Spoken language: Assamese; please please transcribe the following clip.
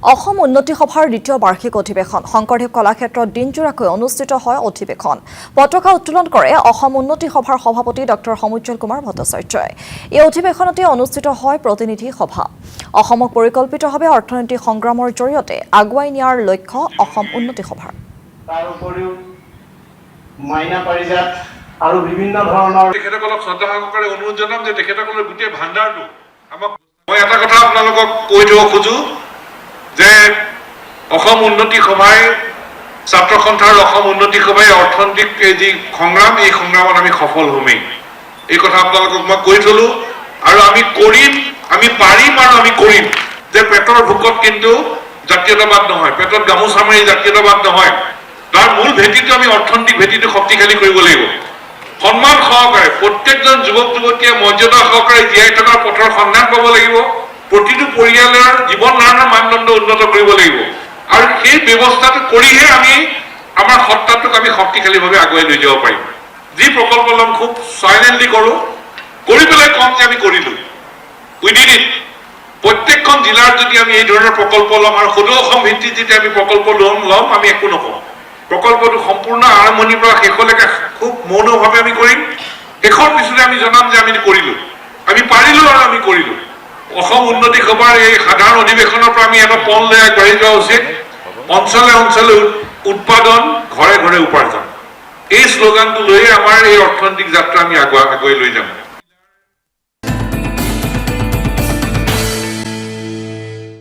অসম উন্নতি সভাৰ দ্বিতীয় বাৰ্ষিক অধিৱেশন শংকৰদেৱ কলাক্ষেত্ৰত দিনজোৰাকৈ অনুষ্ঠিত হয় অধিৱেশন পতাকা উত্তোলন কৰে অসম উন্নতি সভাৰ সভাপতি ডক্টৰ সমুজ্জ্বল কুমাৰ ভট্টাচাৰ্যই এই অধিৱেশনতে অনুষ্ঠিত হয় প্ৰতিনিধি সভা অসমক পৰিকল্পিতভাৱে অৰ্থনৈতিক সংগ্ৰামৰ জৰিয়তে আগুৱাই নিয়াৰ লক্ষ্য অসম উন্নতি সভাৰ তাৰ উপৰিও মাইনা পাৰিজাত আৰু বিভিন্ন ধৰণৰ তেখেতসকলক শ্ৰদ্ধা সহকাৰে অনুৰোধ জনাম যে তেখেতসকলৰ গোটেই ভাণ্ডাৰটো আমাক মই এটা কথা আপোনালোকক কৈ দিব খোজো যে অসম উন্নতি সভাই ছাত্ৰ সন্থাৰ অসম উন্নতি সভাই অৰ্থনৈতিক যি সংগ্ৰাম এই সংগ্ৰামত আমি সফল হ'মেই এই কথা আপোনালোকক মই কৈ থলো আৰু আমি কৰিম আমি পাৰিম আৰু আমি কৰিম যে পেটৰ ভোকত কিন্তু জাতীয়তাবাদ নহয় পেটত গামোচা মাৰি জাতীয়তাবাদ নহয় তাৰ মূল ভেটিটো আমি অৰ্থনৈতিক ভেটিটো শক্তিশালী কৰিব লাগিব সন্মান সহকাৰে প্ৰত্যেকজন যুৱক যুৱতীয়ে মৰ্যাদা সহকাৰে জীয়াই থকাৰ পথৰ সন্ধান পাব লাগিব প্ৰতিটো পৰিয়ালৰ জীৱন ধাৰণৰ মানদণ্ড উন্নত কৰিব লাগিব আৰু সেই ব্যৱস্থাটো কৰিহে আমি আমাৰ সত্তাটোক আমি শক্তিশালীভাৱে আগুৱাই লৈ যাব পাৰিম যি প্ৰকল্প ল'ম খুব চাইলেণ্টলি কৰোঁ কৰি পেলাই কম যে আমি কৰিলোঁ উই ডিড ইট প্ৰত্যেকখন জিলাৰ যদি আমি এই ধৰণৰ প্ৰকল্প ল'ম আৰু সদৌ অসম ভিত্তিত যেতিয়া আমি প্ৰকল্প ল'ম আমি একো নকওঁ প্ৰকল্পটো সম্পূৰ্ণ আৰম্ভণিৰ পৰা শেষলৈকে খুব মৌনভাৱে আমি কৰিম শেষৰ পিছতে আমি জনাম যে আমি কৰিলোঁ আমি পাৰিলোঁ আৰু আমি কৰিলোঁ অসম উন্নতি সভাৰ এই সাধাৰণ অধিৱেশনৰ পৰা আমি এটা পণ লৈ আগবাঢ়ি যোৱা উচিত অঞ্চলে অঞ্চলে উৎপাদন ঘৰে ঘৰে উপাৰ্জন এই শ্লোগানটো লৈয়ে আমাৰ এই অৰ্থনৈতিক যাত্ৰা আমি আগুৱাই লৈ যাম